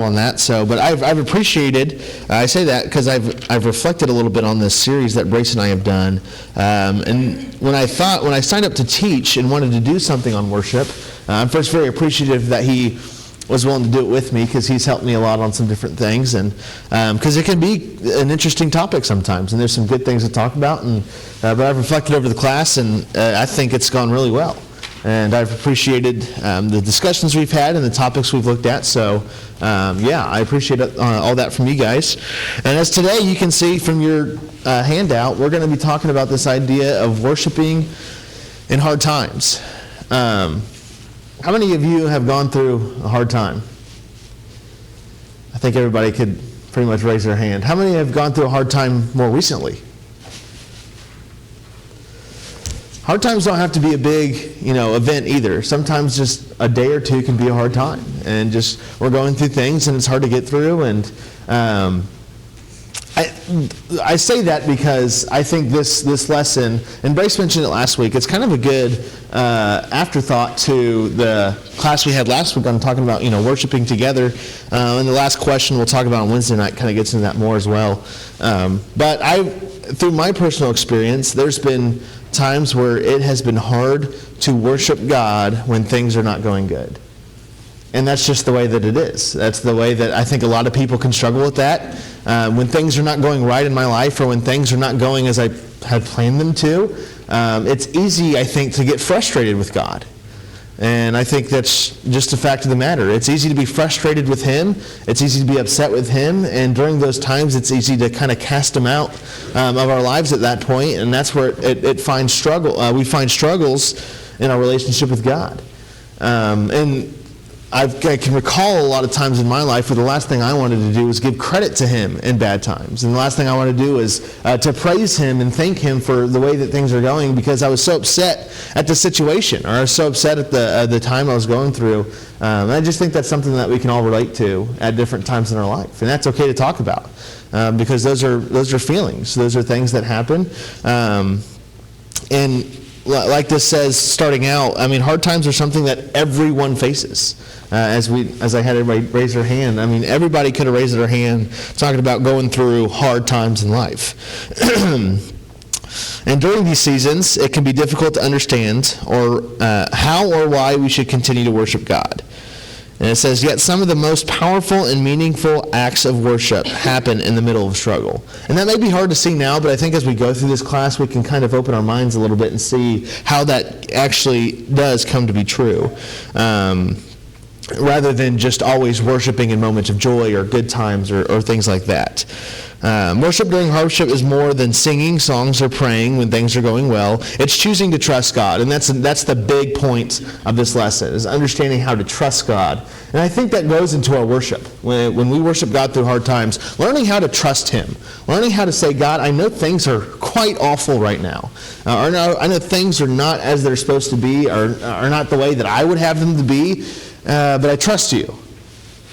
on that. So, but I've appreciated. I say that because I've reflected a little bit on this series that Brace and I have done. And when I signed up to teach and wanted to do something on worship, I'm first very appreciative that he was willing to do it with me, because he's helped me a lot on some different things, and because it can be an interesting topic sometimes, and there's some good things to talk about. And but I've reflected over the class, and I think it's gone really well. And I've appreciated the discussions we've had and the topics we've looked at. So, yeah, I appreciate all that from you guys. And as today you can see from your handout, we're going to be talking about this idea of worshiping in hard times. How many of you have gone through a hard time? I think everybody could pretty much raise their hand. How many have gone through a hard time more recently? Hard times don't have to be a big, event either. Sometimes just a day or two can be a hard time, and just we're going through things and it's hard to get through. And I say that because I think this lesson, and Brace mentioned it last week, it's kind of a good afterthought to the class we had last week on talking about worshiping together. And the last question we'll talk about on Wednesday night kind of gets into that more as well. But through my personal experience, there's been times where it has been hard to worship God when things are not going good. And that's just the way that it is. That's the way that I think a lot of people can struggle with that. When things are not going right in my life, or when things are not going as I had planned them to, it's easy, I think, to get frustrated with God. And I think that's just a fact of the matter. It's easy to be frustrated with Him. It's easy to be upset with Him. And during those times, it's easy to kind of cast Him out of our lives at that point. And that's where it finds struggle. We find struggles in our relationship with God. And I can recall a lot of times in my life where the last thing I wanted to do was give credit to Him in bad times. And the last thing I wanted to do is to praise Him and thank Him for the way that things are going, because I was so upset at the situation, or I was so upset at the time I was going through. And I just think that's something that we can all relate to at different times in our life. And that's okay to talk about, because those are feelings. Those are things that happen. And like this says, starting out, hard times are something that everyone faces. As I had everybody raise their hand, everybody could have raised their hand talking about going through hard times in life. And during these seasons, it can be difficult to understand how or why we should continue to worship God. And it says, yet some of the most powerful and meaningful acts of worship happen in the middle of struggle. And that may be hard to see now, but I think as we go through this class, we can kind of open our minds a little bit and see how that actually does come to be true. Rather than just always worshiping in moments of joy or good times or things like that. Worship during hardship is more than singing songs or praying when things are going well. It's choosing to trust God, and that's the big point of this lesson, is understanding how to trust God. And I think that goes into our worship. When we worship God through hard times, learning how to trust Him, learning how to say, God, I know things are quite awful right now. I know things are not as they're supposed to be, or are not the way that I would have them to be. But I trust you,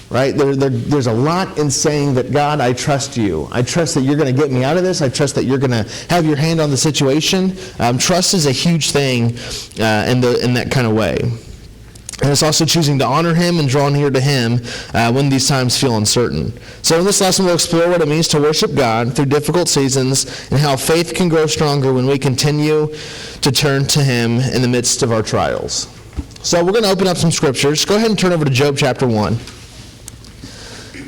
right? There's a lot in saying that, God, I trust you. I trust that you're going to get me out of this. I trust that you're going to have your hand on the situation. Trust is a huge thing in that kind of way. And it's also choosing to honor Him and draw near to Him when these times feel uncertain. So in this lesson, we'll explore what it means to worship God through difficult seasons, and how faith can grow stronger when we continue to turn to Him in the midst of our trials. So we're going to open up some scriptures. Go ahead and turn over to Job chapter 1.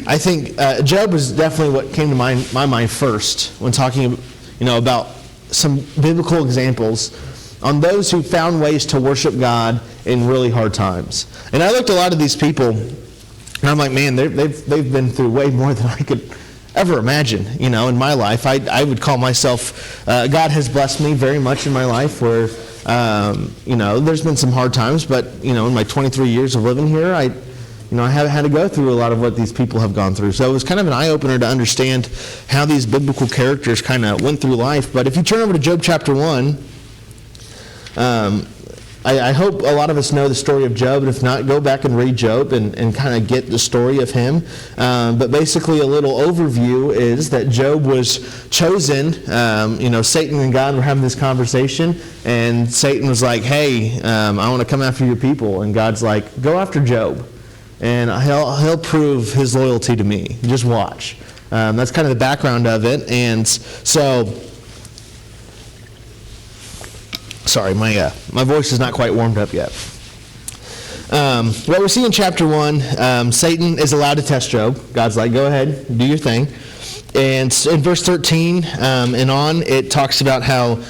I think Job was definitely what came to my mind first when talking about some biblical examples on those who found ways to worship God in really hard times. And I looked at a lot of these people, and I'm like, man, they've been through way more than I could ever imagine, in my life. I would call myself, God has blessed me very much in my life where there's been some hard times, but, in my 23 years of living here, I haven't had to go through a lot of what these people have gone through. So it was kind of an eye-opener to understand how these biblical characters kind of went through life. But if you turn over to Job chapter 1, I hope a lot of us know the story of Job, and if not, go back and read Job and kind of get the story of him. But basically, a little overview is that Job was chosen. Satan and God were having this conversation, and Satan was like, hey, I want to come after your people. And God's like, go after Job. and he'll prove his loyalty to me. Just watch. That's kind of the background of it. And so, sorry, my voice is not quite warmed up yet. What we see in chapter 1, Satan is allowed to test Job. God's like, go ahead, do your thing. And in verse 13 and on, it talks about how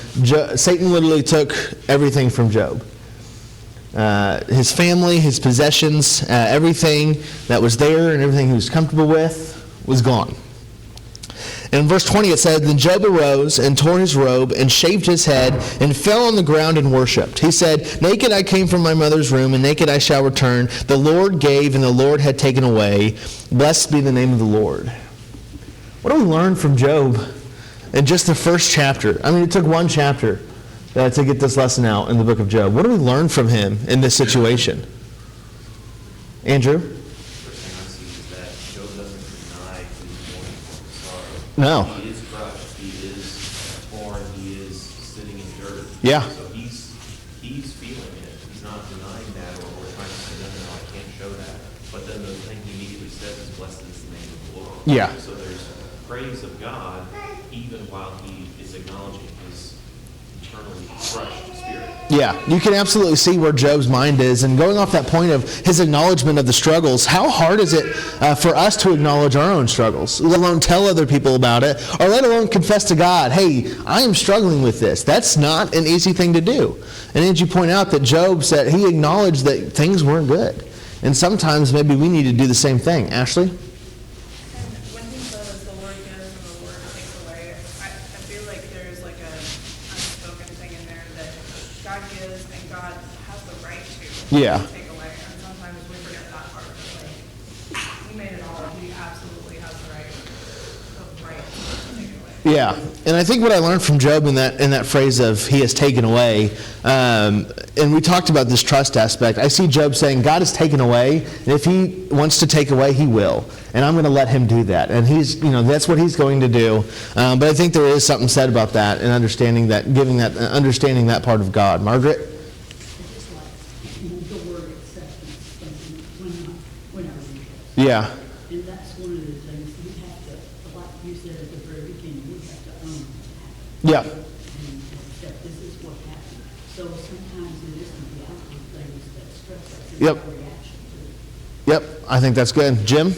Satan literally took everything from Job. His family, his possessions, everything that was there and everything he was comfortable with was gone. And in verse 20 it said, Then Job arose and tore his robe and shaved his head and fell on the ground and worshipped. He said, Naked I came from my mother's womb, and naked I shall return. The Lord gave, and the Lord had taken away. Blessed be the name of the Lord. What do we learn from Job in just the first chapter? I mean, it took one chapter to get this lesson out in the book of Job. What do we learn from him in this situation? Andrew? First thing I see is that Job doesn't deny his mourning sorrow. No. He is crushed. He is torn. He is sitting in dirt. Yeah. So he's feeling it. He's not denying that or trying to say, no, I can't show that. But then the thing he immediately says is, Blessed is the name of the Lord. Yeah. So there's praise of God even while he is acknowledging his eternally crushed spirit. Yeah, you can absolutely see where Job's mind is. And going off that point of his acknowledgement of the struggles, how hard is it for us to acknowledge our own struggles, let alone tell other people about it, or let alone confess to God, hey, I am struggling with this. That's not an easy thing to do. And as you point out that Job said he acknowledged that things weren't good. And sometimes maybe we need to do the same thing. Ashley? When he says the Lord gives and the Lord takes away, I feel like there's like an unspoken thing in there that God gives and God has the right to take away. And sometimes we forget that part. Like, he made it all. He absolutely has the right to take it away. Yeah, and I think what I learned from Job in that phrase of he has taken away, and we talked about this trust aspect. I see Job saying God has taken away, and if he wants to take away, he will, and I'm going to let him do that. And that's what he's going to do. But I think there is something said about that and understanding that, understanding that part of God. Margaret? Just like the word acceptance when I read it. Yeah. And that's one of the things we have to, like you said at the very beginning, we have to own what happened. Yeah. And accept this is what happened. So sometimes it isn't the outward things that stress us, it's Yep. our reaction to it. Yep, I think that's good. Jim?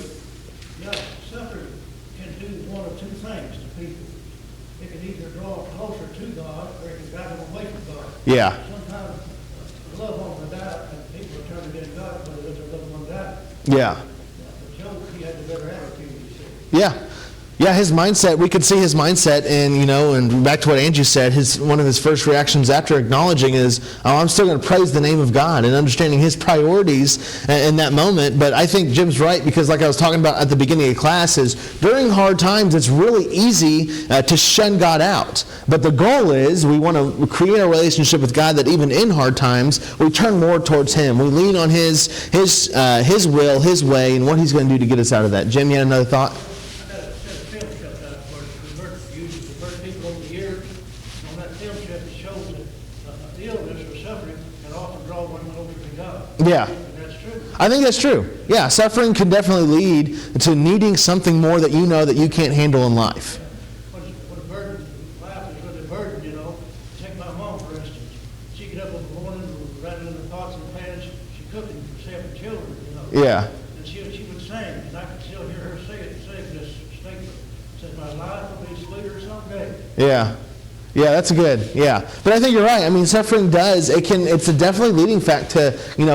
Yeah, suffering can do one of two things to people. It can either draw closer to God or it can drive them away from God. Yeah. Sometimes a loved one will die and people are trying to get God because their loved one died. Yeah. But Job, he had the better attitude, you see. Yeah. Yeah, his mindset, we could see his mindset, and back to what Andrew said, one of his first reactions after acknowledging is, I'm still going to praise the name of God and understanding his priorities in that moment. But I think Jim's right, because like I was talking about at the beginning of class, is during hard times, it's really easy to shun God out. But the goal is we want to create a relationship with God that even in hard times, we turn more towards him. We lean on his will, his way, and what he's going to do to get us out of that. Jim, you had another thought? People over the years, on that film strip, it shows that illness or suffering can often draw one over to God. Yeah. And that's true. I think that's true. Yeah, suffering can definitely lead to needing something more that you know that you can't handle in life. What a burden, life is really a burden, you know. Take my mom, for instance. She get up in the morning, running in the pots and pans, she cooking for 7 children, you know. Yeah. And she would sing, and I could still hear her say this statement. Says, my life will be sweeter someday. Yeah. Yeah, that's good. Yeah. But I think you're right. I mean, suffering it's a definitely leading fact to,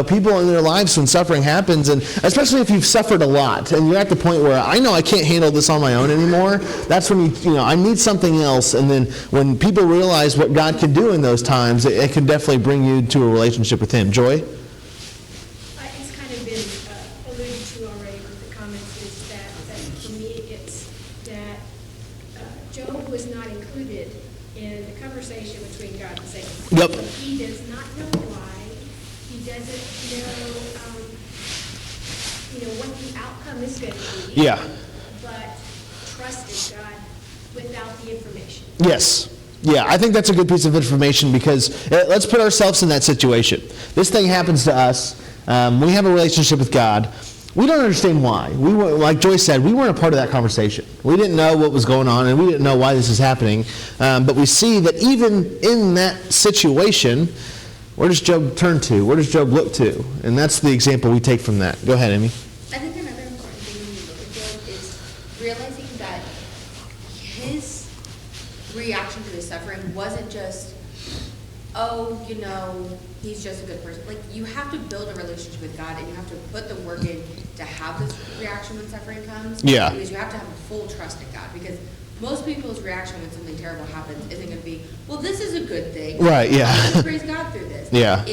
people in their lives when suffering happens, and especially if you've suffered a lot and you're at the point where I know I can't handle this on my own anymore. That's when I need something else. And then when people realize what God can do in those times, it can definitely bring you to a relationship with him. Joy? It's kind of been alluded to already with the comments, is that for me it's that Job was not included in the conversation between God and Satan. Yep. So he does not know why. He doesn't know, what the outcome is going to be. Yeah. But trusted God without the information. Yes. Yeah, I think that's a good piece of information, because let's put ourselves in that situation. This thing happens to us. We have a relationship with God. We don't understand why. We were, like Joyce said, we weren't a part of that conversation. We didn't know what was going on, and we didn't know why this is happening. But we see that even in that situation, where does Job turn to? Where does Job look to? And that's the example we take from that. Go ahead, Amy. I think another important thing when you look at Job is realizing that his reaction to the suffering wasn't just, oh, he's just a good person. Like, you have to build a relationship with God, and you have to put the work in to have this reaction when suffering comes. Yeah. Because you have to have a full trust in God. Because most people's reaction when something terrible happens isn't going to be, well, this is a good thing. Right, yeah. Let's praise God through this. Yeah.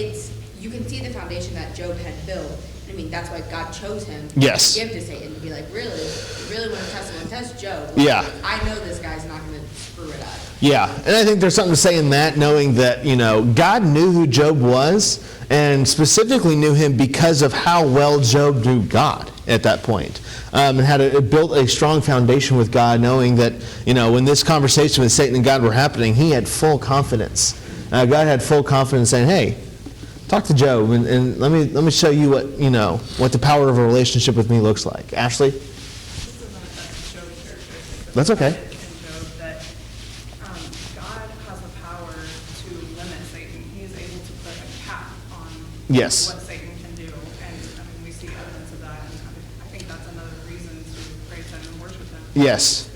You can see the foundation that Job had built. I mean, that's why God chose him Yes. to give to Satan, to be like, really? You really want to test him? Test Job. Yeah. I know this guy's not going to screw it up. Yeah, and I think there's something to say in that, knowing that, God knew who Job was, and specifically knew him because of how well Job knew God at that point. And had built a strong foundation with God, knowing that, when this conversation with Satan and God were happening, he had full confidence. God had full confidence saying, hey, talk to Job, and let me show you what the power of a relationship with me looks like. Ashley? This isn't a Job characteristic. That's okay. In Job that God has the power to limit Satan. He is able to put a cap on Yes. what Satan can do. And we see evidence of that. And I think that's another reason to praise him and worship him. Yes.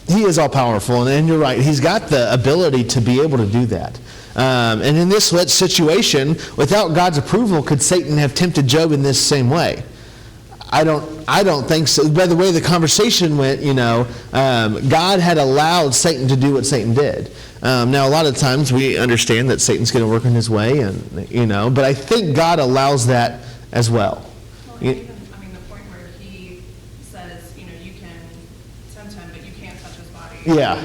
Because He is all powerful, and you're right. He's got the ability to be able to do that. And in this situation, without God's approval, could Satan have tempted Job in this same way? I don't think so. By the way the conversation went, God had allowed Satan to do what Satan did. Now, a lot of times we understand that Satan's going to work in his way, but I think God allows that as well. Well, even, the point where he says, you can tempt him, but you can't touch his body. Yeah.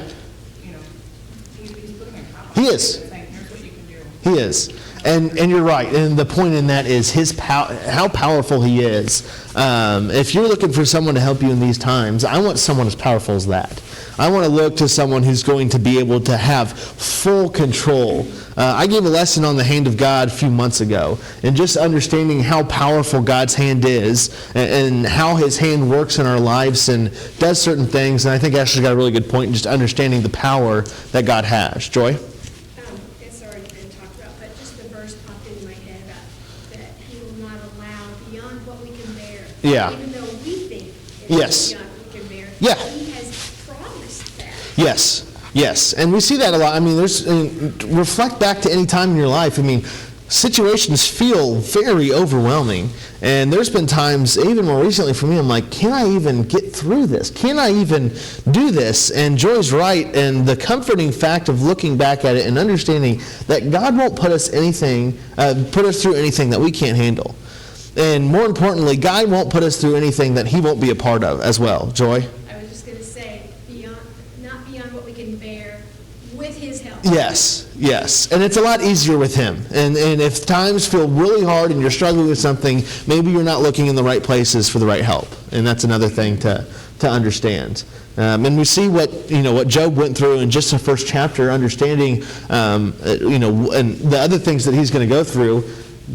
He's putting a cap on He it is. and saying, here's what you can do. He is. And you're right. And the point in that is how powerful he is. If you're looking for someone to help you in these times, I want someone as powerful as that. I want to look to someone who's going to be able to have full control. I gave a lesson on the hand of God a few months ago, and just understanding how powerful God's hand is and how his hand works in our lives and does certain things. And I think Ashley's got a really good point in just understanding the power that God has. Joy? It's already been talked about, but just the verse popped into my head about that he will not allow beyond what we can bear. Yeah. Even though we think it's Yes. beyond what we can bear. Yeah. He has promised that. Yes, and we see that a lot. Reflect back to any time in your life. Situations feel very overwhelming, and there's been times, even more recently for me, I'm like, can I even get through this? Can I even do this? And Joy's right, and the comforting fact of looking back at it and understanding that God won't put us through anything that we can't handle. And more importantly, God won't put us through anything that he won't be a part of as well. Joy? I was just going to say, not beyond what we can bear, with his help. Yes. And it's a lot easier with him. And if times feel really hard and you're struggling with something, maybe you're not looking in the right places for the right help. And that's another thing to understand. And we see what Job went through in just the first chapter, understanding, and the other things that he's going to go through.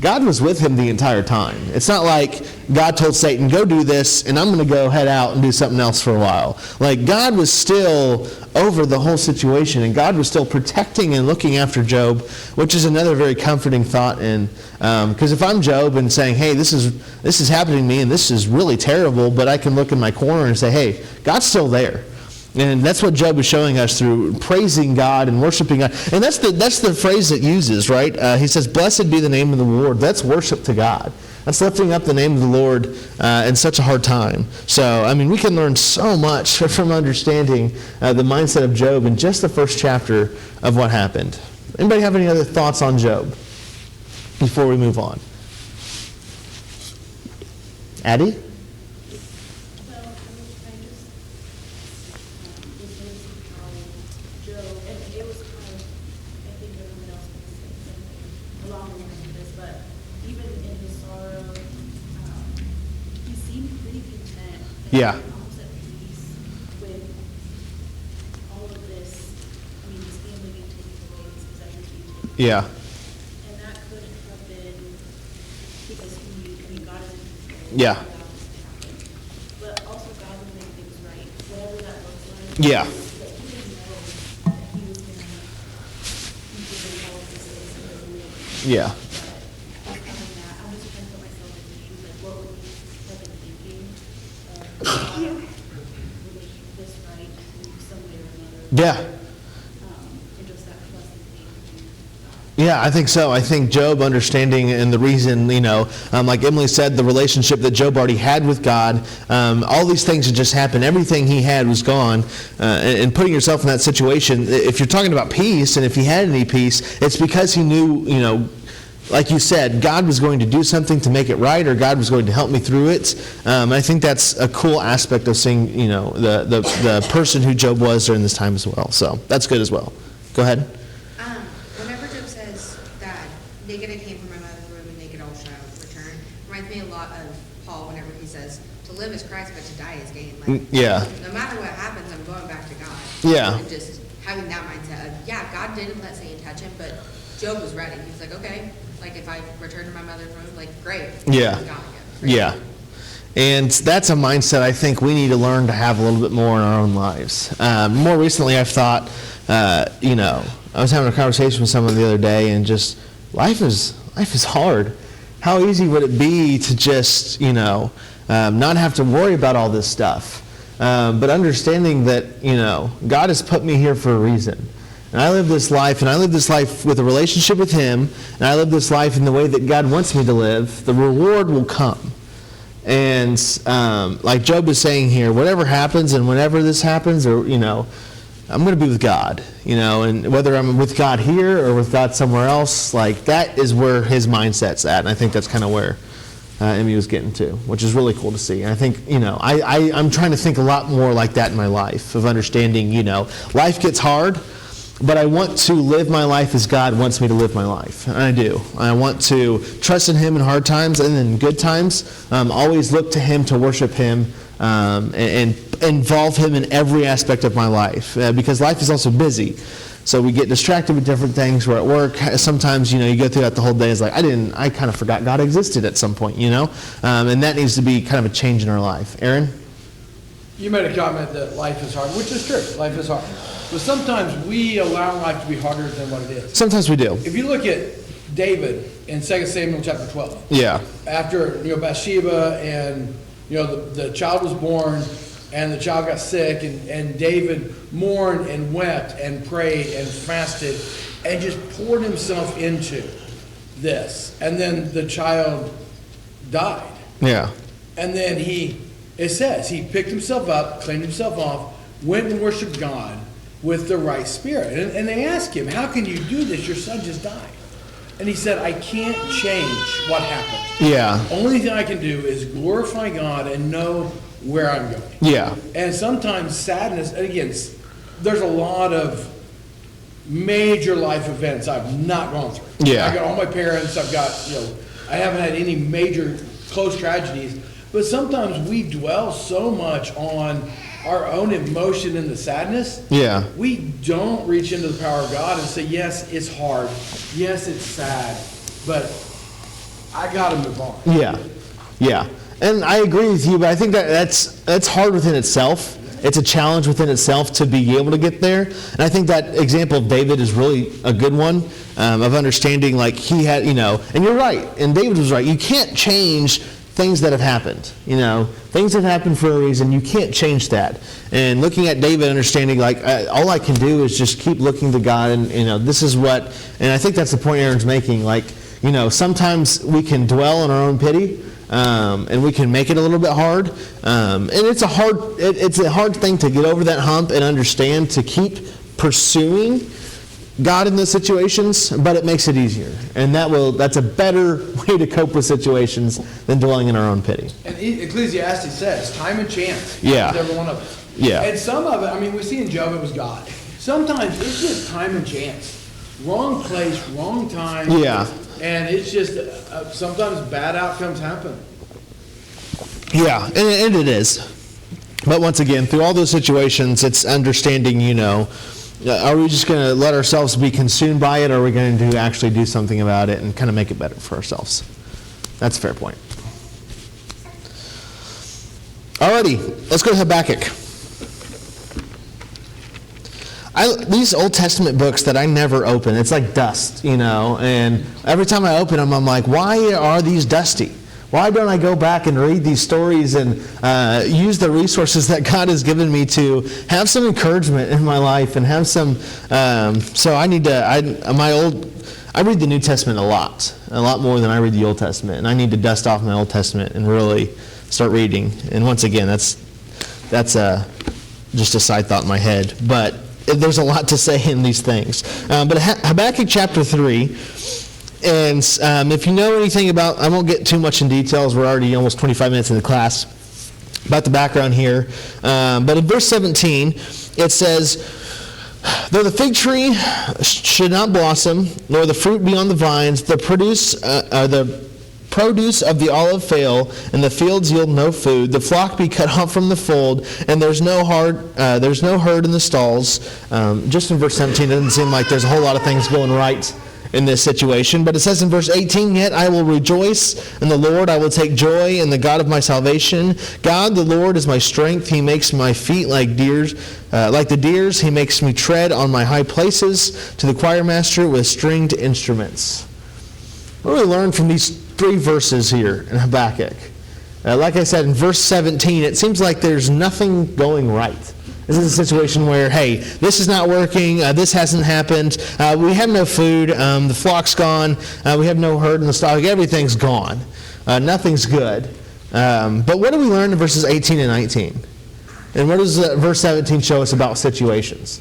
God was with him the entire time. It's not like God told Satan, go do this, and I'm going to go head out and do something else for a while. Like, God was still over the whole situation, and God was still protecting and looking after Job, which is another very comforting thought. And because if I'm Job and saying, hey, this is happening to me, and this is really terrible, but I can look in my corner and say, hey, God's still there. And that's what Job is showing us through praising God and worshiping God. And that's the phrase it uses, right? He says, blessed be the name of the Lord. That's worship to God. That's lifting up the name of the Lord in such a hard time. So, we can learn so much from understanding the mindset of Job in just the first chapter of what happened. Anybody have any other thoughts on Job before we move on? Addie? Yeah. Almost at peace with all of this. His family being taken away, his possessions being taken away. Yeah. And that could have been because God is in control. Yeah. But also God would make things right, whatever that looks like. Yeah. That he didn't know that he was gonna be given all of this things in his name. Yeah. But having that, I'm just trying to put myself in the shoes, like what would he have been thinking of God? Would they keep this right in some way or another? Yeah. And just that trust and faith in God. Yeah, I think so. I think Job understanding and the reason, like Emily said, the relationship that Job already had with God, all these things had just happened. Everything he had was gone. And putting yourself in that situation, if you're talking about peace, and if he had any peace, it's because he knew, like you said, God was going to do something to make it right, or God was going to help me through it. I think that's a cool aspect of seeing, the person who Job was during this time as well. So that's good as well. Go ahead. Whenever Job says that naked I came from my mother's womb and naked all shall return, reminds me a lot of Paul whenever he says, to live is Christ, but to die is gain. Like, Yeah. no matter what happens, I'm going back to God. Yeah. And just having that mindset of, God didn't let Satan touch him, but Job was ready. He was like, okay, like if I return to my mother's womb, like great. Yeah. I'm gone again. Great. Yeah. And that's a mindset I think we need to learn to have a little bit more in our own lives. More recently, I've thought, I was having a conversation with someone the other day, and just life is hard. How easy would it be to just, not have to worry about all this stuff, but understanding that, God has put me here for a reason. And I live this life, with a relationship with Him, and I live this life in the way that God wants me to live. The reward will come. And like Job is saying here, whatever happens and whenever this happens, or, I'm going to be with God, and whether I'm with God here or with God somewhere else, like that is where his mindset's at. And I think that's kind of where Emmy was getting to, which is really cool to see. And I think, I'm trying to think a lot more like that in my life, of understanding, life gets hard, but I want to live my life as God wants me to live my life. And I do. I want to trust in Him in hard times, and in good times, always look to Him to worship Him, and involve Him in every aspect of my life, because life is also busy. So we get distracted with different things. We're at work. Sometimes, you go through that the whole day. It's like, I kind of forgot God existed at some point, and that needs to be kind of a change in our life. Aaron? You made a comment that life is hard, which is true. Life is hard. But sometimes we allow life to be harder than what it is. Sometimes we do. If you look at David in 2 Samuel chapter 12. Yeah. After, Bathsheba and, the child was born, and the child got sick, and David mourned and wept and prayed and fasted and just poured himself into this. And then the child died. Yeah. And then it says, he picked himself up, cleaned himself off, went and worshiped God with the right spirit. And they asked him, how can you do this? Your son just died. And he said, I can't change what happened. Yeah. Only thing I can do is glorify God and know where I'm going. Yeah. And sometimes sadness, and again, there's a lot of major life events I've not gone through. Yeah. I got all my parents, I've got, I haven't had any major close tragedies, but sometimes we dwell so much on our own emotion and the sadness. Yeah. We don't reach into the power of God and say, yes, it's hard. Yes, it's sad, but I got to move on. Yeah. Yeah. And I agree with you, but I think that's hard within itself. It's a challenge within itself to be able to get there. And I think that example of David is really a good one, of understanding, like, he had, and you're right, and David was right. You can't change things that have happened. Things have happened for a reason. You can't change that. And looking at David, understanding, like, all I can do is just keep looking to God, and, this is what, and I think that's the point Aaron's making, like, sometimes we can dwell in our own pity, and we can make it a little bit hard, and it's a hard thing to get over that hump and understand, to keep pursuing God in those situations, but it makes it easier, and that's a better way to cope with situations than dwelling in our own pity. And Ecclesiastes says, time and chance. Yeah. Every one of us. Yeah. And some of it, we see in Job it was God. Sometimes it's just time and chance. Wrong place, wrong time. Yeah. And it's just, sometimes bad outcomes happen. Yeah, and it is. But once again, through all those situations, it's understanding, are we just going to let ourselves be consumed by it, or are we going to actually do something about it and kind of make it better for ourselves? That's a fair point. Alrighty, let's go to Habakkuk. These Old Testament books that I never open, it's like dust, and every time I open them, I'm like, why are these dusty? Why don't I go back and read these stories and use the resources that God has given me to have some encouragement in my life and have some, so I need to, I read the New Testament a lot more than I read the Old Testament, and I need to dust off my Old Testament and really start reading. And once again, that's just a side thought in my head, but there's a lot to say in these things. But Habakkuk chapter 3, and if you know anything about, I won't get too much in details, we're already almost 25 minutes in the class, about the background here. But in verse 17, it says, though the fig tree should not blossom, nor the fruit be on the vines, the produce of the olive fail, and the fields yield no food. The flock be cut off from the fold, and there's no herd in the stalls. Just in verse 17, it doesn't seem like there's a whole lot of things going right in this situation. But it says in verse 18, yet I will rejoice in the Lord. I will take joy in the God of my salvation. God, the Lord, is my strength. He makes my feet like the deer's. He makes me tread on my high places, to the choir master with stringed instruments. What do we learn from these 3 verses here in Habakkuk? Like I said, in verse 17, it seems like there's nothing going right. This is a situation where, hey, this is not working, this hasn't happened, we have no food, the flock's gone, we have no herd in the stock, everything's gone. Nothing's good. But what do we learn in verses 18 and 19? And what does verse 17 show us about situations?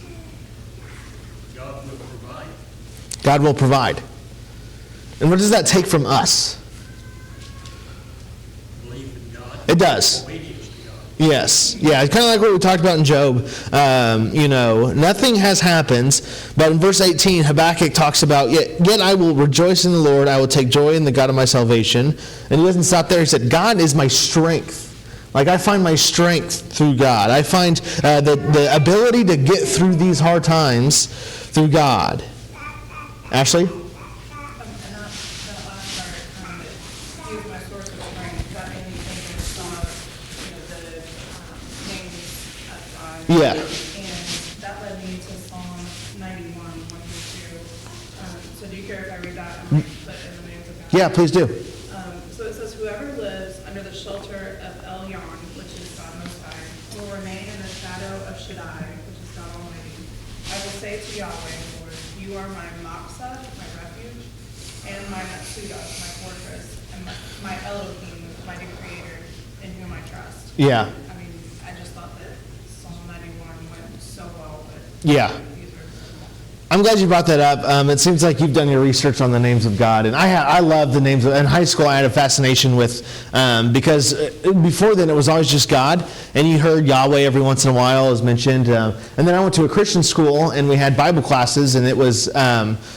God will provide. God will provide. And what does that take from us? Believe in God. It does. Obedience to God. Yes. Yeah, it's kind of like what we talked about in Job. Nothing has happened, but in verse 18, Habakkuk talks about, yet I will rejoice in the Lord, I will take joy in the God of my salvation. And he doesn't stop there. He said, God is my strength. Like, I find my strength through God. I find the ability to get through these hard times through God. Ashley? Yeah. And that led me to Psalm 91, 1 through 2. So do you care if I read that and put in the names of God? Yeah, please do. So it says, whoever lives under the shelter of Elyon, which is God Most High, will remain in the shadow of Shaddai, which is God Almighty. I will say to Yahweh, Lord, you are my Moksah, my refuge, and my Matsudah, my fortress, and my Elohim, my new creator, in whom I trust. Yeah. I mean, I just thought that Psalm 91 went so well with Yeah. these verses. I'm glad you brought that up. It seems like you've done your research on the names of God, and I love the names of. In high school, I had a fascination with because before then it was always just God, and you heard Yahweh every once in a while as mentioned. And then I went to a Christian school, and we had Bible classes, and it was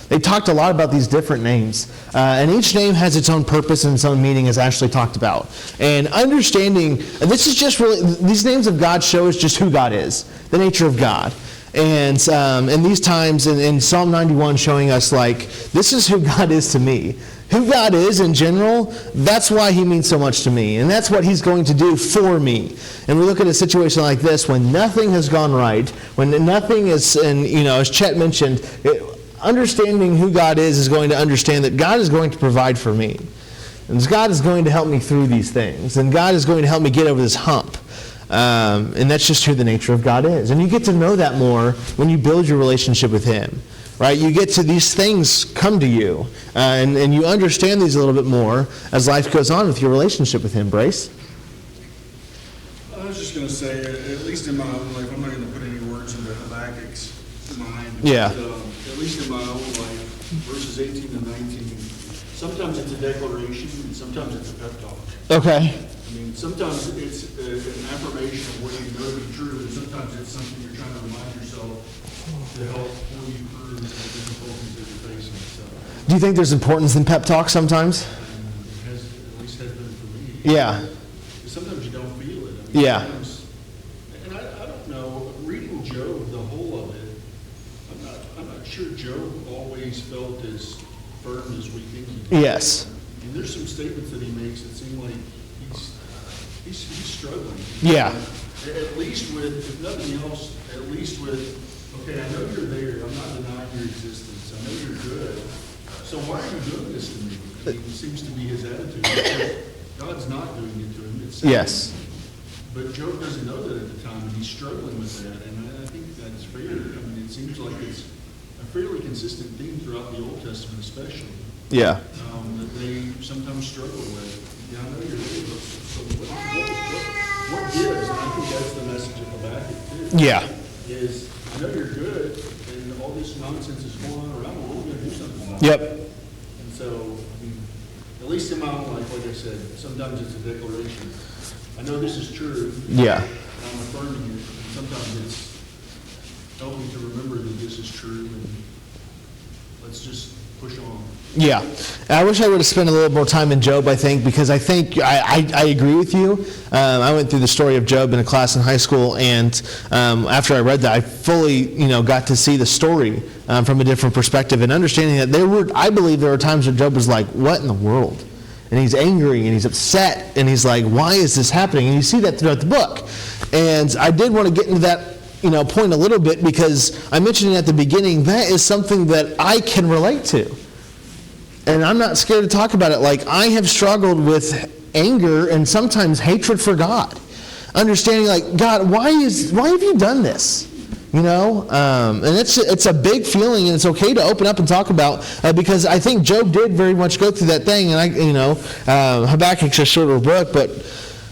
they talked a lot about these different names, and each name has its own purpose and its own meaning, as Ashley talked about. And understanding this is just really these names of God show us just who God is, the nature of God. And in these times, in Psalm 91, showing us, like, this is who God is to me. Who God is in general, that's why he means so much to me. And that's what he's going to do for me. And we look at a situation like this when nothing has gone right, when nothing is, and as Chet mentioned, understanding who God is going to understand that God is going to provide for me. And God is going to help me through these things. And God is going to help me get over this hump. And that's just who the nature of God is. And you get to know that more when you build your relationship with him. Right? You get to these things come to you. And you understand these a little bit more as life goes on with your relationship with him. Brace? I was just going to say, at least in my own life, I'm not going to put any words into Habakkuk's mind. Yeah. But, at least in my own life, verses 18 and 19, sometimes it's a declaration, and sometimes it's a pep talk. Okay. I mean, sometimes it's an affirmation of what you know to be true, and sometimes it's something you're trying to remind yourself to help pull you through the difficulties that you're facing. So, Do you think there's importance in pep talk sometimes? it has, at least has been for me. Yeah. Sometimes you don't feel it. I mean, Yeah. sometimes, and I don't know, reading Job, the whole of it, I'm not sure Job always felt as firm as we think he did. Yes. And there's some statements that he makes that seem like he's struggling. Yeah. At least with, if nothing else, at least with, okay, I know you're there, I'm not denying your existence, I know you're good, so why are you doing this to me? I mean, it seems to be his attitude. God's not doing it to him, it's Satan. Yes. But Job doesn't know that at the time, and he's struggling with that, and I think that's fair. I mean, it seems like it's a fairly consistent theme throughout the Old Testament especially, Yeah. that they sometimes struggle with. Yeah, I know you're there, but so what gives? And I think that's the message of Habakkuk too. Yeah. Is, I know you're good, and all this nonsense is going on around, but we're going to do something about it. Yep. And so, I mean, at least in my own life, like I said, sometimes it's a declaration. I know this is true. Yeah. And I'm affirming it. And sometimes it's helping to remember that this is true, and let's just push on. Yeah. I wish I would have spent a little more time in Job, I think, because I think I agree with you. I went through the story of Job in a class in high school, and after I read that, I fully, got to see the story from a different perspective, and understanding that I believe there were times where Job was like, what in the world? And he's angry, and he's upset, and he's like, why is this happening? And you see that throughout the book. And I did want to get into that point a little bit, because I mentioned it at the beginning, that is something that I can relate to. And I'm not scared to talk about it. Like, I have struggled with anger and sometimes hatred for God. Understanding, like, God, why have you done this? And it's a big feeling, and it's okay to open up and talk about, because I think Job did very much go through that thing, and Habakkuk's a shorter book, but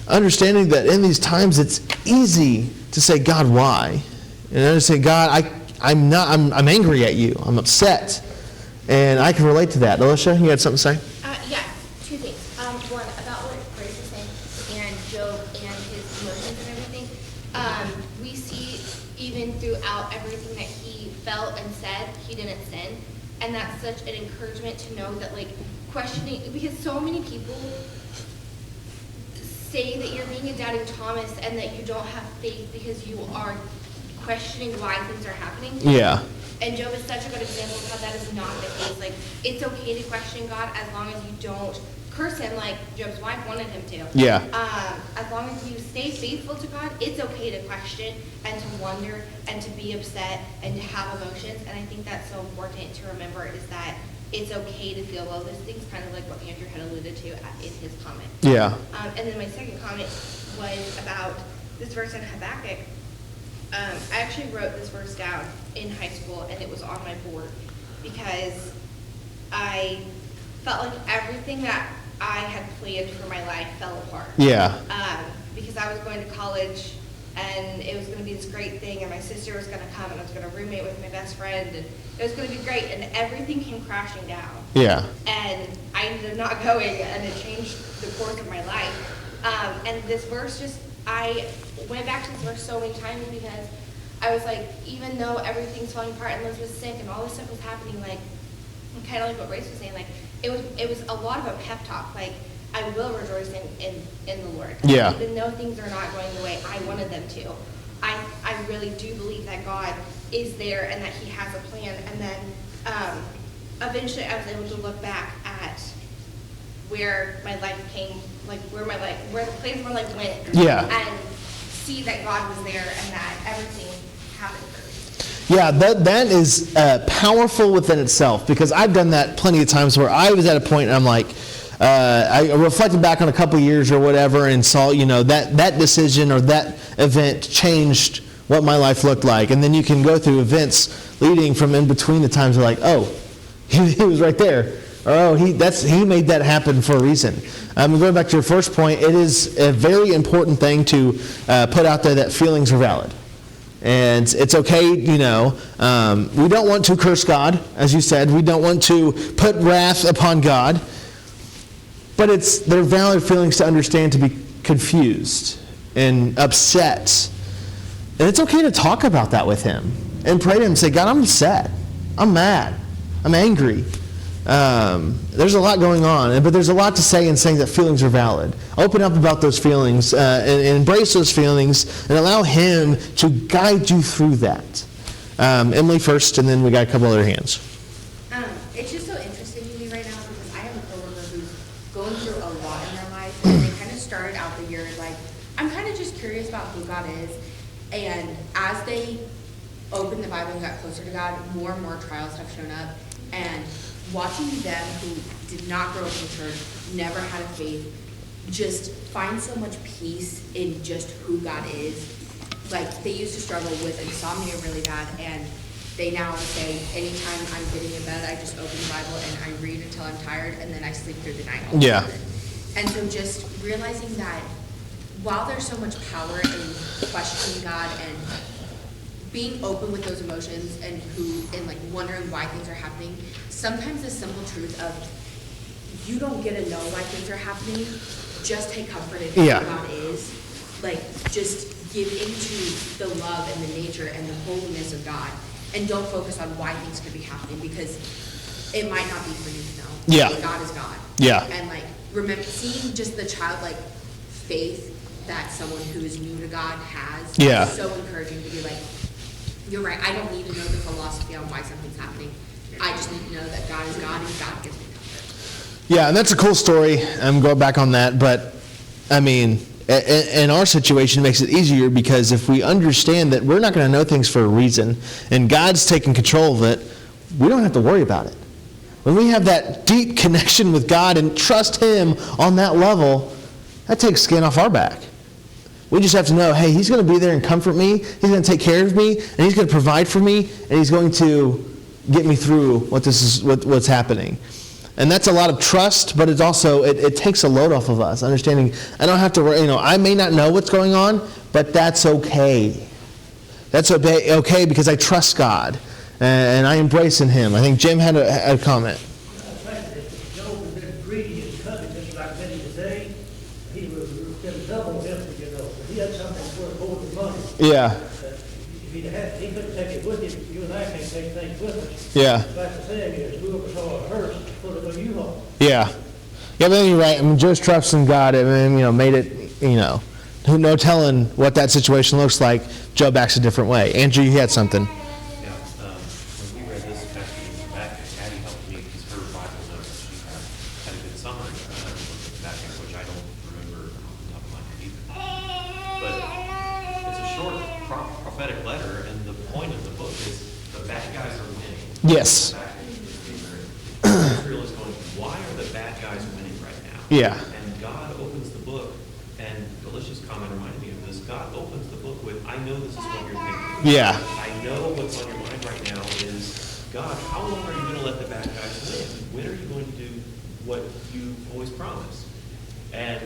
understanding that in these times it's easy to say, God, why? And then to say, God, I'm angry at you, I'm upset, and I can relate to that. Alicia, you had something to say? Yeah, two things. One, about what Grace was saying, and Job and his emotions and everything. We see even throughout everything that he felt and said, he didn't sin. And that's such an encouragement to know that, like, questioning, because so many people say that you're being a doubting Thomas and that you don't have faith because you are questioning why things are happening. Yeah. And Job is such a good example of how that is not the case. Like, it's okay to question God as long as you don't curse him like Job's wife wanted him to. Yeah. As long as you stay faithful to God, it's okay to question and to wonder and to be upset and to have emotions. And I think that's so important to remember, is that it's okay to feel low. This thing's kind of like what Andrew had alluded to in his comment. Yeah. And then my second comment was about this verse in Habakkuk. I actually wrote this verse down in high school, and it was on my board because I felt like everything that I had planned for my life fell apart. Yeah. Because I was going to college, and it was going to be this great thing, and my sister was going to come, and I was going to roommate with my best friend, and it was going to be great, and everything came crashing down. Yeah. And I ended up not going, and it changed the course of my life. And this verse I went back to this verse so many times because I was like, even though everything's falling apart and Liz was sick and all this stuff was happening, like, kind of like what Grace was saying, like, it was a lot of a pep talk, like, I will rejoice in the Lord. Yeah. Even though things are not going the way I wanted them to. I really do believe that God is there and that he has a plan. And then eventually I was able to look back at where my life came, like where the plans of my life went. Yeah. And see that God was there and that everything happened for me. Yeah, that is powerful within itself, because I've done that plenty of times where I was at a point and I'm like, I reflected back on a couple of years or whatever and saw, that decision or that event changed what my life looked like. And then you can go through events leading from in between the times where like, oh, he was right there. Or, oh, he made that happen for a reason. Going back to your first point, it is a very important thing to put out there that feelings are valid. And it's okay, we don't want to curse God, as you said. We don't want to put wrath upon God. But they're valid feelings to understand, to be confused and upset. And it's okay to talk about that with him and pray to him and say, God, I'm upset. I'm mad. I'm angry. There's a lot going on, but there's a lot to say in saying that feelings are valid. Open up about those feelings and embrace those feelings and allow him to guide you through that. Emily first, and then we got a couple other hands. It's just so interesting to me right now because I have a coworker who's going through a lot in their life, and they kind of started out the year like And as they opened the Bible and got closer to God, more and more trials have shown up. And watching them who did not grow up in church, never had a faith, just find so much peace in just who God is. Like, they used to struggle with insomnia really bad, and they now say, anytime I'm getting in bed, I just open the Bible and I read until I'm tired, and then I sleep through the night. Yeah. And so just realizing that while there's so much power in questioning God and being open with those emotions and like wondering why things are happening, sometimes the simple truth of you don't get to know why things are happening, just take comfort in who God is. Like, just give into the love and the nature and the holiness of God, and don't focus on why things could be happening, because it might not be for you to know. Yeah. Like, God is God. Yeah. And like, remember, seeing just the childlike faith that someone who is new to God has Yeah. is so encouraging to be like, you're right, I don't need to know the philosophy on why something's happening. I just need to know that God is God and God gives me comfort. Yeah, and that's a cool story. I'm going back on that, but I mean, in our situation, it makes it easier because if we understand that we're not going to know things for a reason, and God's taking control of it, we don't have to worry about it. When we have that deep connection with God and trust Him on that level, that takes skin off our back. We just have to know, hey, He's going to be there and comfort me. He's going to take care of me, and He's going to provide for me, and He's going to get me through what's happening. And that's a lot of trust, but it's also, it takes a load off of us, understanding I don't have to worry, I may not know what's going on, but that's okay. That's okay because I trust God, and I embrace in Him. I think Jim had a comment. If Job had been greedy and cunning, just like many today, he would have been double empty, If he had something worth more than money. Yeah. If he couldn't take it with him, you and I can't take things with us. Yeah. Like the saying is, whoever saw a hearse, put it on you home. Yeah. Yeah, but you're right. I mean, Joe's trust in God, made it, no telling what that situation looks like. Job acts a different way. Andrew, you had something. Yeah, when we read this passage back, Addie helped me because her Bible notes, she had a good summary back, which I don't remember off the top of my head either. But it's a short prophetic letter, and the point of the book is the bad guys are winning. Yes. Israel is going, why are the bad guys winning right now? Yeah. And God opens the book, and Alicia's comment reminded me of this. God opens the book with, I know this is what you're thinking. Yeah. I know what's on your mind right now is, God, how long are you going to let the bad guys win? When are you going to do what you always promised? And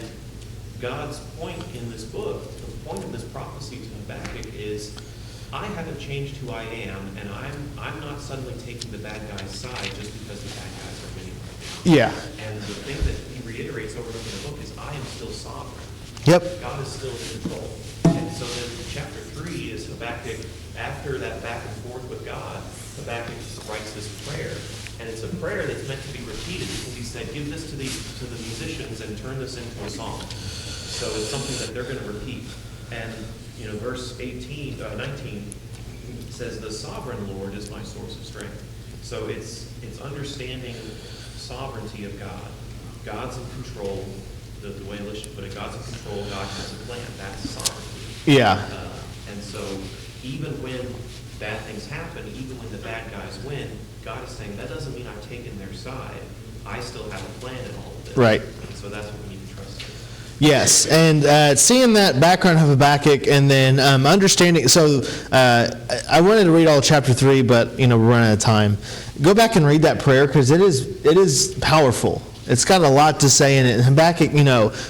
God's point in this book, the point of this prophecy to Habakkuk is, I haven't changed who I am, and I'm not suddenly taking the bad guy's side just because the bad guys are winning right now. Yeah. And the thing that he reiterates over and over in the book is, I am still sovereign. Yep. God is still in control. And so then chapter 3 is Habakkuk, after that back and forth with God, Habakkuk writes this prayer. And it's a prayer that's meant to be repeated because he said, give this to the musicians and turn this into a song. So it's something that they're going to repeat. And verse 19 says, the sovereign Lord is my source of strength. So it's understanding sovereignty of God. God's in control, the way Alicia put it, God's in control, God has a plan. That's sovereignty. Yeah. And so even when bad things happen, even when the bad guys win, God is saying, that doesn't mean I've taken their side. I still have a plan in all of this. Right. And so that's what we need to trust in. Yes, and seeing that background of Habakkuk, and then understanding. So I wanted to read all of chapter 3, but we're running out of time. Go back and read that prayer because it is powerful. It's got a lot to say in it. And Habakkuk,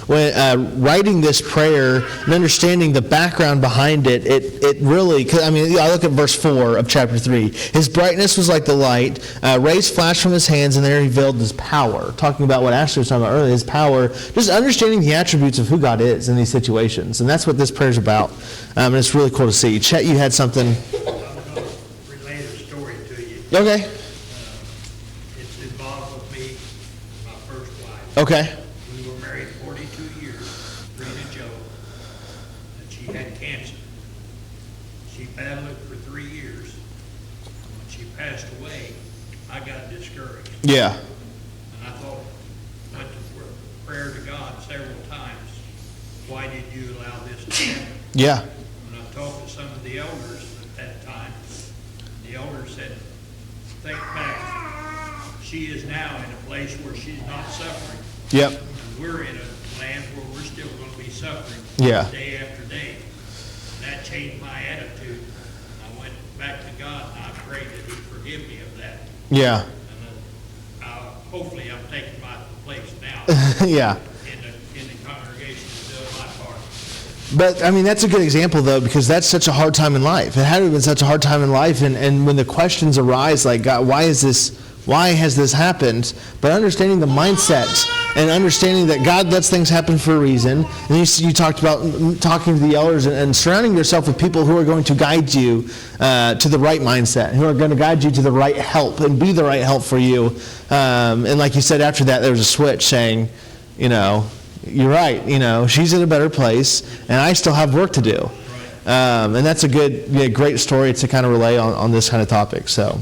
when writing this prayer and understanding the background behind it, it really, I look at verse 4 of chapter 3. His brightness was like the light, rays flashed from his hands, and there he veiled his power. Talking about what Ashley was talking about earlier, his power, just understanding the attributes of who God is in these situations. And that's what this prayer is about. And it's really cool to see. Chet, you had something. I'm going to relate a story to you. Okay. It's involved with me, my first wife. Okay. We were married 42 years, Rita Joe, and she had cancer. She battled it for 3 years. When she passed away, I got discouraged. Yeah. And I thought, went to prayer to God several times. Why did you allow this to happen? Yeah. When I talked to some she is now in a place where she's not suffering. Yep. And we're in a land where we're still going to be suffering Yeah. day after day. And that changed my attitude. I went back to God and I prayed that He'd forgive me of that. Yeah. And hopefully I'm taking my place now Yeah. in the congregation and doing my part. But, I mean, that's a good example, though, because that's such a hard time in life. It had to have been such a hard time in life, and when the questions arise, like, God, why has this happened? But understanding the mindset and understanding that God lets things happen for a reason. And you talked about talking to the elders and surrounding yourself with people who are going to guide you to the right mindset, who are going to guide you to the right help and be the right help for you. And like you said, after that, there was a switch saying, you're right, she's in a better place, and I still have work to do. And that's a great story to kind of relay on this kind of topic. So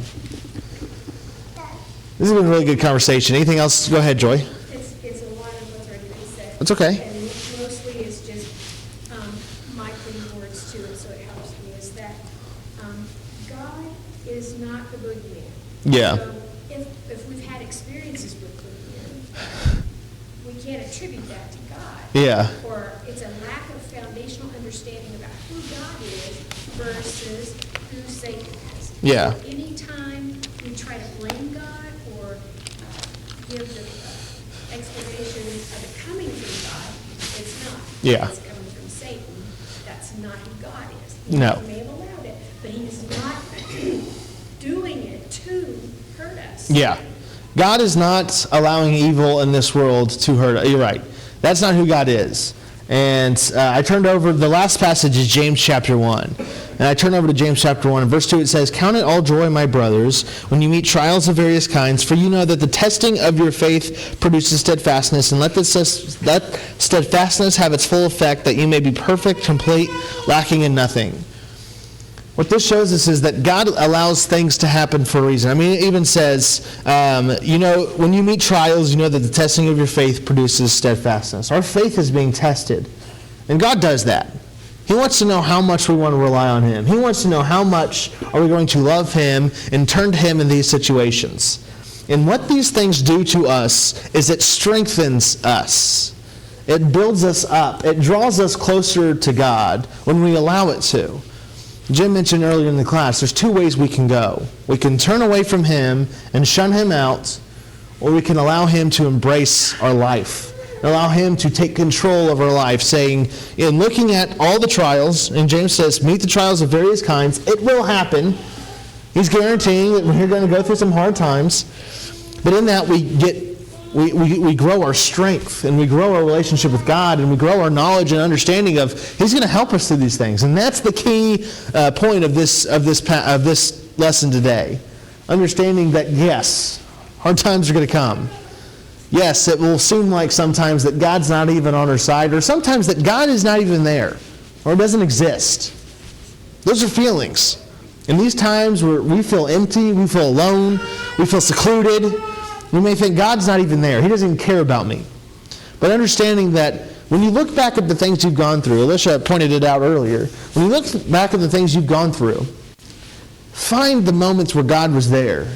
this has been a really good conversation. Anything else? Go ahead, Joy. It's a lot of what's already been said. That's okay. And mostly it's just my putting words to it, so it helps me, is that God is not the boogeyman. Yeah. So if we've had experiences with boogeyman, we can't attribute that to God. Yeah. Or it's a lack of foundational understanding about who God is versus who Satan is. Yeah. So anytime we try to blame God or give the explanation of it coming from God, it's not. Yeah. It's coming from Satan. That's not who God is. No. He may have allowed it, but he is not doing it to hurt us. Yeah. God is not allowing evil in this world to hurt us. You're right. That's not who God is. And I turned over, the last passage is James chapter 1. And I turned over to James chapter 1. In verse 2 it says, "Count it all joy, my brothers, when you meet trials of various kinds, for you know that the testing of your faith produces steadfastness. And let steadfastness have its full effect, that you may be perfect, complete, lacking in nothing." What this shows us is that God allows things to happen for a reason. I mean, it even says, when you meet trials, you know that the testing of your faith produces steadfastness. Our faith is being tested. And God does that. He wants to know how much we want to rely on Him. He wants to know how much are we going to love Him and turn to Him in these situations. And what these things do to us is it strengthens us. It builds us up. It draws us closer to God when we allow it to. Jim mentioned earlier in the class, there's two ways we can go. We can turn away from Him and shun Him out, or we can allow Him to embrace our life. Allow Him to take control of our life, saying, in looking at all the trials, and James says, meet the trials of various kinds, it will happen. He's guaranteeing that we're going to go through some hard times. But in that we grow our strength, and we grow our relationship with God, and we grow our knowledge and understanding of He's going to help us through these things. And that's the key point of this lesson today. Understanding that, yes, hard times are going to come. Yes, it will seem like sometimes that God's not even on our side, or sometimes that God is not even there, or doesn't exist. Those are feelings. In these times where we feel empty, we feel alone, we feel secluded, we may think God's not even there. He doesn't even care about me. But understanding that when you look back at the things you've gone through, Alicia pointed it out earlier, when you look back at the things you've gone through, find the moments where God was there.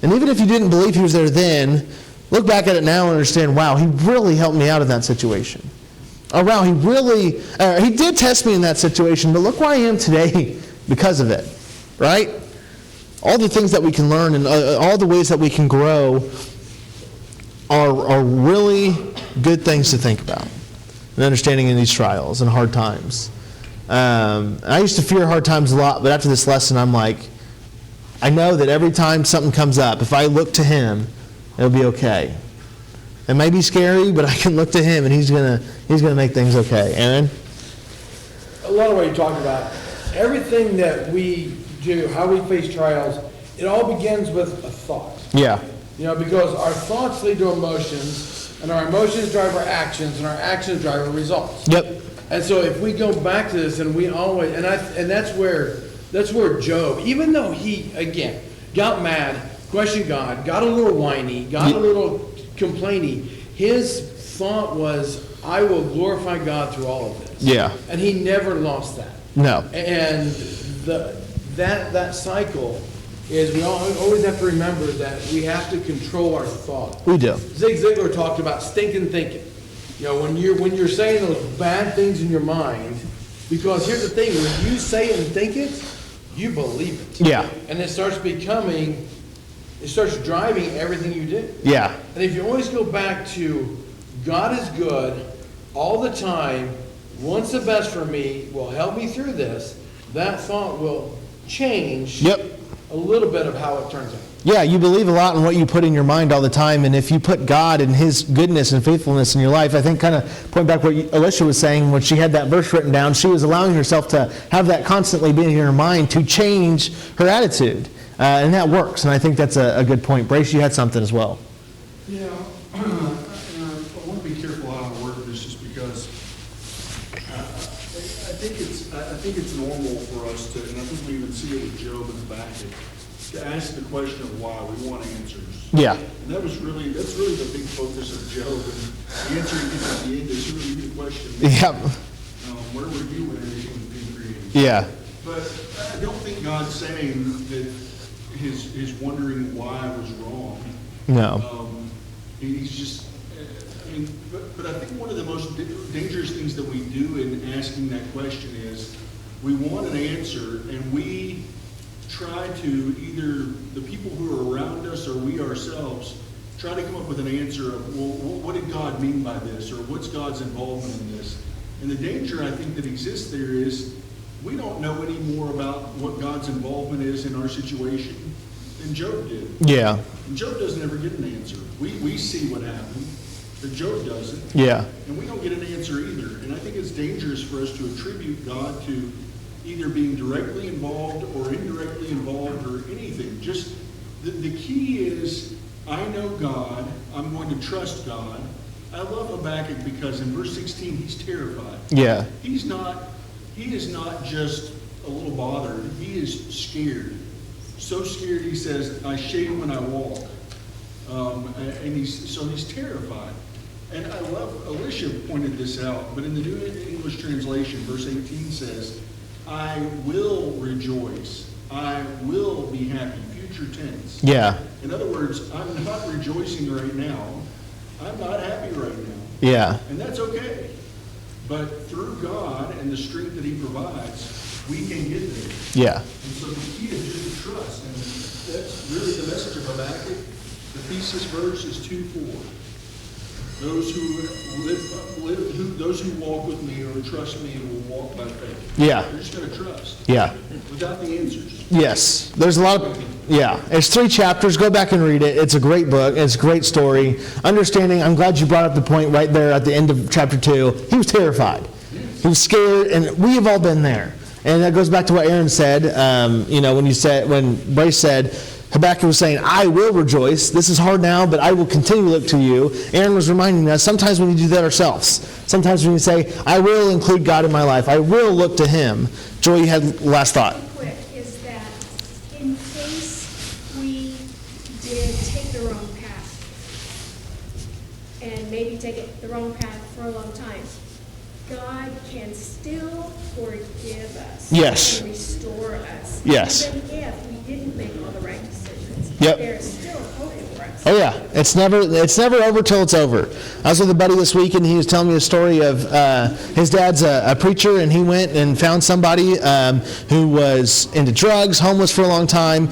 And even if you didn't believe He was there then, look back at it now and understand, wow, He really helped me out of that situation. Oh, wow, He did test me in that situation, but look where I am today because of it, right? All the things that we can learn and all the ways that we can grow are really good things to think about and understanding in these trials and hard times. I used to fear hard times a lot, but after this lesson, I'm like, I know that every time something comes up, if I look to Him, it'll be okay. It may be scary, but I can look to Him, and He's gonna make things okay. Aaron? A lot of what you talked about, everything that we do, how we face trials, it all begins with a thought. Yeah. Because our thoughts lead to emotions, and our emotions drive our actions, and our actions drive our results. Yep. And so if we go back to this, and we always, and that's where Job, even though he, again, got mad, questioned God, got a little whiny, got a little complaining, his thought was, I will glorify God through all of this. Yeah. And he never lost that. No. And that cycle is we always have to remember that we have to control our thought. We do. Zig Ziglar talked about stinking thinking. You know, when you're saying those bad things in your mind, because here's the thing, when you say it and think it, you believe it. Yeah. And it starts driving everything you do. Yeah. And if you always go back to God is good all the time, wants the best for me, will help me through this, that thought will change a little bit of how it turns out. Yeah, you believe a lot in what you put in your mind all the time, and if you put God and His goodness and faithfulness in your life, I think kind of point back what Alicia was saying when she had that verse written down, she was allowing herself to have that constantly being in her mind to change her attitude, and that works, and I think that's a good point. Brace, you had something as well. Yeah, I want to be careful how I word this, just because I think it's normal for us to, and I think we even see it with Job and Habakkuk, to ask the question of why. We want answers. Yeah. And that's really the big focus of Job, and the answer he gives at the end is a really good question. Yep. Where were you when everything was being created? Yeah. But I don't think God's saying that his wondering why was wrong. No. He's just, but I think one of the most dangerous things that we do in asking that question is we want an answer, and we try to, either the people who are around us or we ourselves, try to come up with an answer of, well, what did God mean by this, or what's God's involvement in this? And the danger, I think, that exists there is we don't know any more about what God's involvement is in our situation than Job did. Yeah. And Job doesn't ever get an answer. We see what happened, but Job doesn't. Yeah. And we don't get an answer either. And I think it's dangerous for us to attribute God to either being directly involved or indirectly involved or anything. Just the key is, I know God, I'm going to trust God. I love Habakkuk because in verse 16, he's terrified. Yeah. He is not just a little bothered. He is scared. So scared, he says, I shake when I walk. And he's terrified. And I love, Alicia pointed this out, but in the New English translation, verse 18 says, I will rejoice. I will be happy. Future tense. Yeah. In other words, I'm not rejoicing right now. I'm not happy right now. Yeah. And that's okay. But through God and the strength that He provides, we can get there. Yeah. And so the key is just to trust. And that's really the message of Habakkuk. The thesis verse is 2:4. Those who walk with me or trust me will walk by faith. Yeah. They're just going to trust. Yeah. Without the answers. Yes. There's a lot of, yeah. It's 3 chapters. Go back and read it. It's a great book. It's a great story. Understanding, I'm glad you brought up the point right there at the end of chapter 2. He was terrified. He was scared, and we have all been there. And that goes back to what Aaron said, when Brace said, Habakkuk was saying, I will rejoice. This is hard now, but I will continue to look to you. Aaron was reminding us, sometimes when we do that ourselves, sometimes when we say, I will include God in my life, I will look to Him. Joy, you had last thought. Quick is that in case we did take the wrong path, and maybe take it the wrong path for a long time, God can still forgive us. Yes. And restore us. Yes. Even if we didn't make all the right decisions. Yep. There is still hope for us. Oh yeah, it's never over till it's over. I was with a buddy this week, and he was telling me a story of his dad's a preacher, and he went and found somebody who was into drugs, homeless for a long time,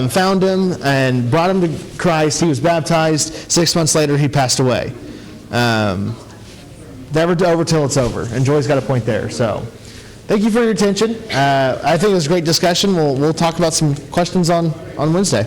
found him and brought him to Christ. He was baptized. 6 months later, he passed away. Never over till it's over, and Joy's got a point there. So, thank you for your attention. I think it was a great discussion. We'll talk about some questions on Wednesday.